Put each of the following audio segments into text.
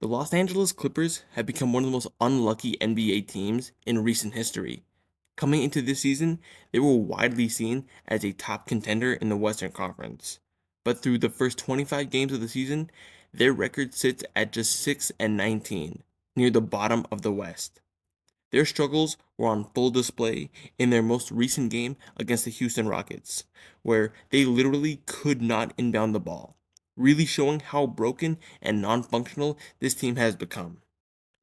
The Los Angeles Clippers have become one of the most unlucky NBA teams in recent history. Coming into this season, they were widely seen as a top contender in the Western Conference. But through the first 25 games of the season, their record sits at just 6 and 19, near the bottom of the West. Their struggles were on full display in their most recent game against the Houston Rockets, where they literally could not inbound the ball, really showing how broken and non-functional this team has become.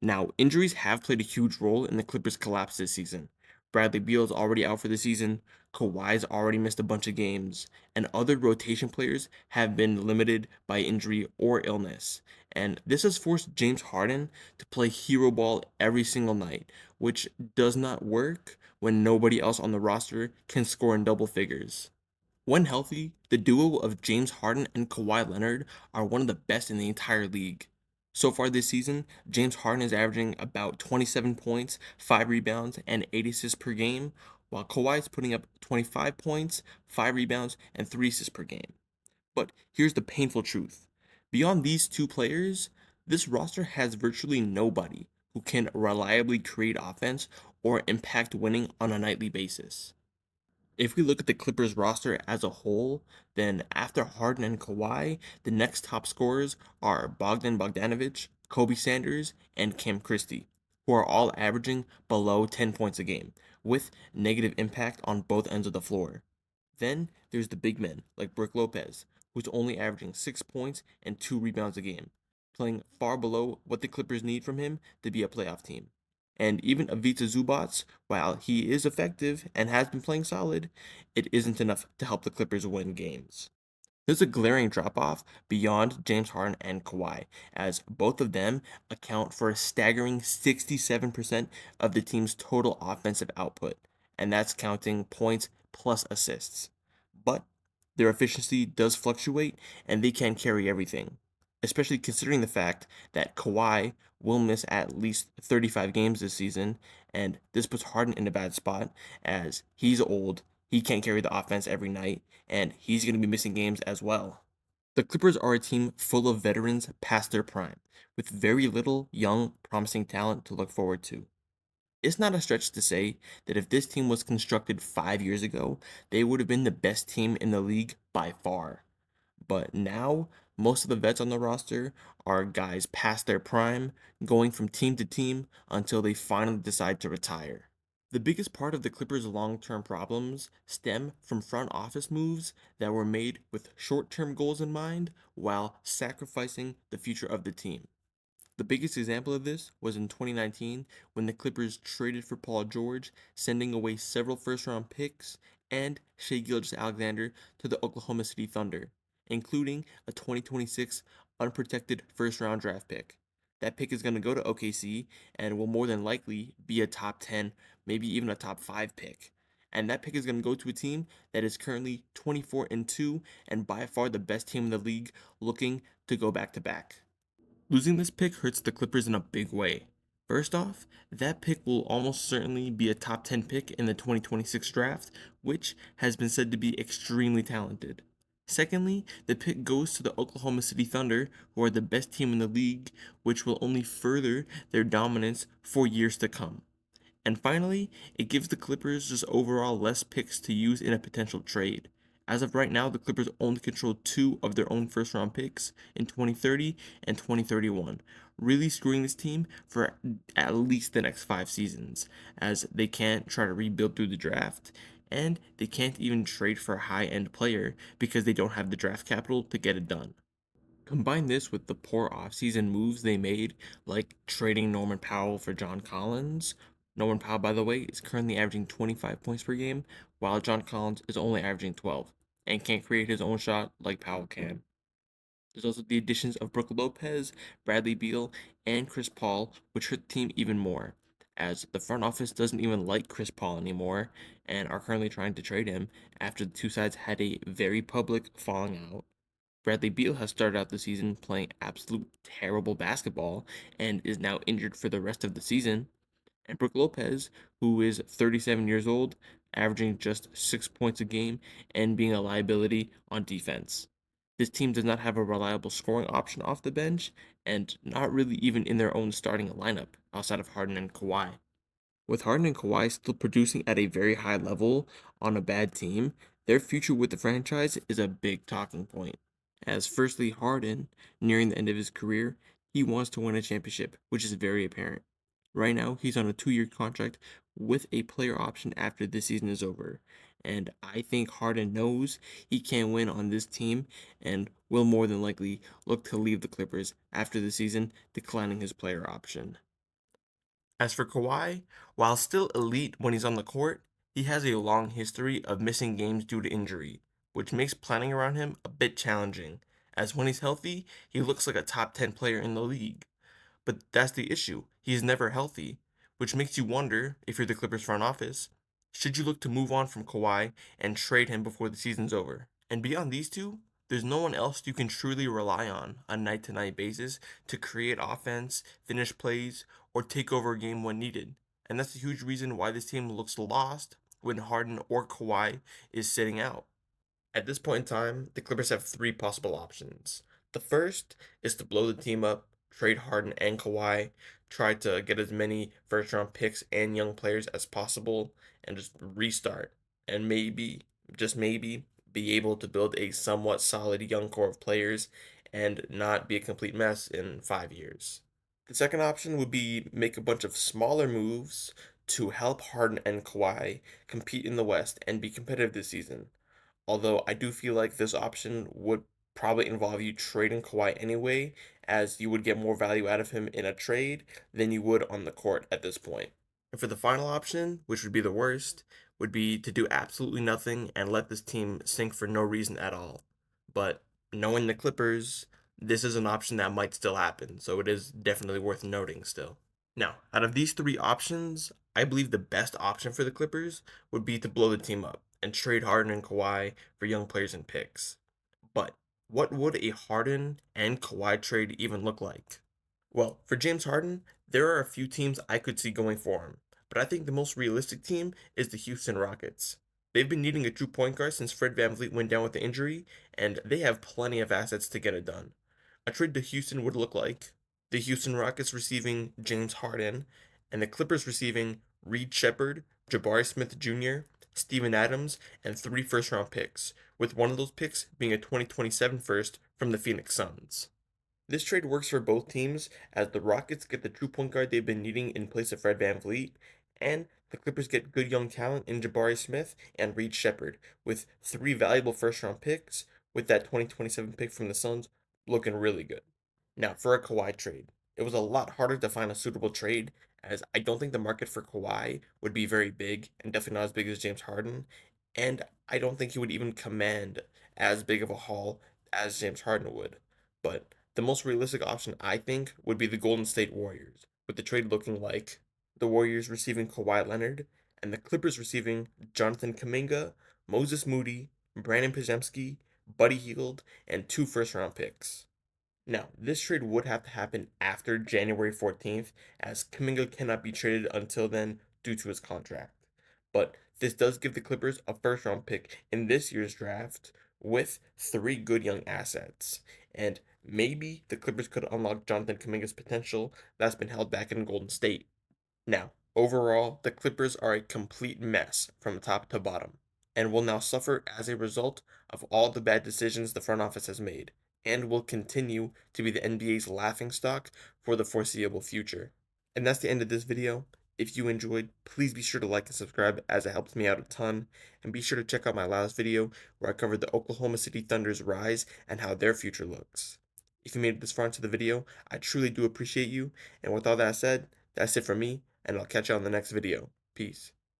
Now, injuries have played a huge role in the Clippers' collapse this season. Bradley Beal's already out for the season, Kawhi's already missed a bunch of games, and other rotation players have been limited by injury or illness. And this has forced James Harden to play hero ball every single night, which does not work when nobody else on the roster can score in double figures. When healthy, the duo of James Harden and Kawhi Leonard are one of the best in the entire league. So far this season, James Harden is averaging about 27 points, 5 rebounds, and 8 assists per game, while Kawhi is putting up 25 points, 5 rebounds, and 3 assists per game. But here's the painful truth. Beyond these two players, this roster has virtually nobody who can reliably create offense or impact winning on a nightly basis. If we look at the Clippers roster as a whole, then after Harden and Kawhi, the next top scorers are Bogdan Bogdanovic, Kobe Sanders, and Cam Christie, who are all averaging below 10 points a game, with negative impact on both ends of the floor. Then there's the big men like Brook Lopez, who's only averaging 6 points and 2 rebounds a game, playing far below what the Clippers need from him to be a playoff team. And even Ivica Zubac, while he is effective and has been playing solid, it isn't enough to help the Clippers win games. There's a glaring drop off beyond James Harden and Kawhi, as both of them account for a staggering 67% of the team's total offensive output, and that's counting points plus assists. But their efficiency does fluctuate, and they can't carry everything, especially considering the fact that Kawhi will miss at least 35 games this season, and this puts Harden in a bad spot as he's old, he can't carry the offense every night, and he's going to be missing games as well. The Clippers are a team full of veterans past their prime, with very little young, promising talent to look forward to. It's not a stretch to say that if this team was constructed 5 years ago, they would have been the best team in the league by far. But now, most of the vets on the roster are guys past their prime, going from team to team until they finally decide to retire. The biggest part of the Clippers' long term problems stem from front office moves that were made with short term goals in mind while sacrificing the future of the team. The biggest example of this was in 2019 when the Clippers traded for Paul George, sending away several first round picks and Shea Gilgeous-Alexander to the Oklahoma City Thunder, including a 2026 unprotected first round draft pick. That pick is going to go to OKC and will more than likely be a top 10, maybe even a top 5 pick. And that pick is going to go to a team that is currently 24 and 2 and by far the best team in the league looking to go back to back. Losing this pick hurts the Clippers in a big way. First off, that pick will almost certainly be a top 10 pick in the 2026 draft, which has been said to be extremely talented. Secondly, the pick goes to the Oklahoma City Thunder, who are the best team in the league, which will only further their dominance for years to come. And finally, it gives the Clippers just overall less picks to use in a potential trade. As of right now, the Clippers only control two of their own first round picks in 2030 and 2031, really screwing this team for at least the next 5 seasons, as they can't try to rebuild through the draft, and they can't even trade for a high end player because they don't have the draft capital to get it done. Combine this with the poor offseason moves they made, like trading Norman Powell for John Collins. Norman Powell, by the way, is currently averaging 25 points per game, while John Collins is only averaging 12 and can't create his own shot like Powell can. There's also the additions of Brook Lopez, Bradley Beal, and Chris Paul, which hurt the team even more, as the front office doesn't even like Chris Paul anymore and are currently trying to trade him after the two sides had a very public falling out. Bradley Beal has started out the season playing absolute terrible basketball and is now injured for the rest of the season. And Brook Lopez, who is 37 years old, averaging just 6 points a game and being a liability on defense. This team does not have a reliable scoring option off the bench, and not really even in their own starting lineup outside of Harden and Kawhi. With Harden and Kawhi still producing at a very high level on a bad team, their future with the franchise is a big talking point. As firstly, Harden, nearing the end of his career, he wants to win a championship, which is very apparent. Right now, he's on a 2-year contract with a player option after this season is over. And I think Harden knows he can't win on this team and will more than likely look to leave the Clippers after the season, declining his player option. As for Kawhi, while still elite when he's on the court, he has a long history of missing games due to injury, which makes planning around him a bit challenging, as when he's healthy, he looks like a top 10 player in the league. But that's the issue. He is never healthy, which makes you wonder, if you're the Clippers front office, should you look to move on from Kawhi and trade him before the season's over? And beyond these two, there's no one else you can truly rely on night to night basis to create offense, finish plays, or take over a game when needed. And that's a huge reason why this team looks lost when Harden or Kawhi is sitting out. At this point in time, the Clippers have three possible options. The first is to blow the team up, trade Harden and Kawhi, try to get as many first round picks and young players as possible, and just restart. And maybe, just maybe, be able to build a somewhat solid young core of players and not be a complete mess in 5 years. The second option would be make a bunch of smaller moves to help Harden and Kawhi compete in the West and be competitive this season. Although I do feel like this option would probably involve you trading Kawhi anyway, as you would get more value out of him in a trade than you would on the court at this point. And for the final option, which would be the worst, would be to do absolutely nothing and let this team sink for no reason at all. But knowing the Clippers, this is an option that might still happen, so it is definitely worth noting still. Now, out of these three options, I believe the best option for the Clippers would be to blow the team up and trade Harden and Kawhi for young players and picks. But what would a Harden and Kawhi trade even look like? Well, for James Harden, there are a few teams I could see going for him, but I think the most realistic team is the Houston Rockets. They've been needing a true point guard since Fred VanVleet went down with the injury, and they have plenty of assets to get it done. A trade to Houston would look like the Houston Rockets receiving James Harden, and the Clippers receiving Reed Shepard, Jabari Smith Jr., Steven Adams, and three first round picks, with one of those picks being a 2027 first from the Phoenix Suns. This trade works for both teams as the Rockets get the true point guard they've been needing in place of Fred VanVleet, and the Clippers get good young talent in Jabari Smith and Reed Shepard, with three valuable first round picks, with that 2027 pick from the Suns looking really good. Now, for a Kawhi trade, it was a lot harder to find a suitable trade, as I don't think the market for Kawhi would be very big, and definitely not as big as James Harden, and I don't think he would even command as big of a haul as James Harden would. But the most realistic option, I think, would be the Golden State Warriors, with the trade looking like the Warriors receiving Kawhi Leonard and the Clippers receiving Jonathan Kuminga, Moses Moody, Brandon Pajemski, Buddy Hield, and two first round picks. Now, this trade would have to happen after January 14th, as Kuminga cannot be traded until then due to his contract. But this does give the Clippers a first round pick in this year's draft with three good young assets. And maybe the Clippers could unlock Jonathan Kuminga's potential that's been held back in Golden State. Now, overall, the Clippers are a complete mess from top to bottom, and will now suffer as a result of all the bad decisions the front office has made, and will continue to be the NBA's laughingstock for the foreseeable future. And that's the end of this video. If you enjoyed, please be sure to like and subscribe as it helps me out a ton, and be sure to check out my last video where I covered the Oklahoma City Thunder's rise and how their future looks. If you made it this far into the video, I truly do appreciate you, and with all that said, that's it for me, and I'll catch you on the next video. Peace.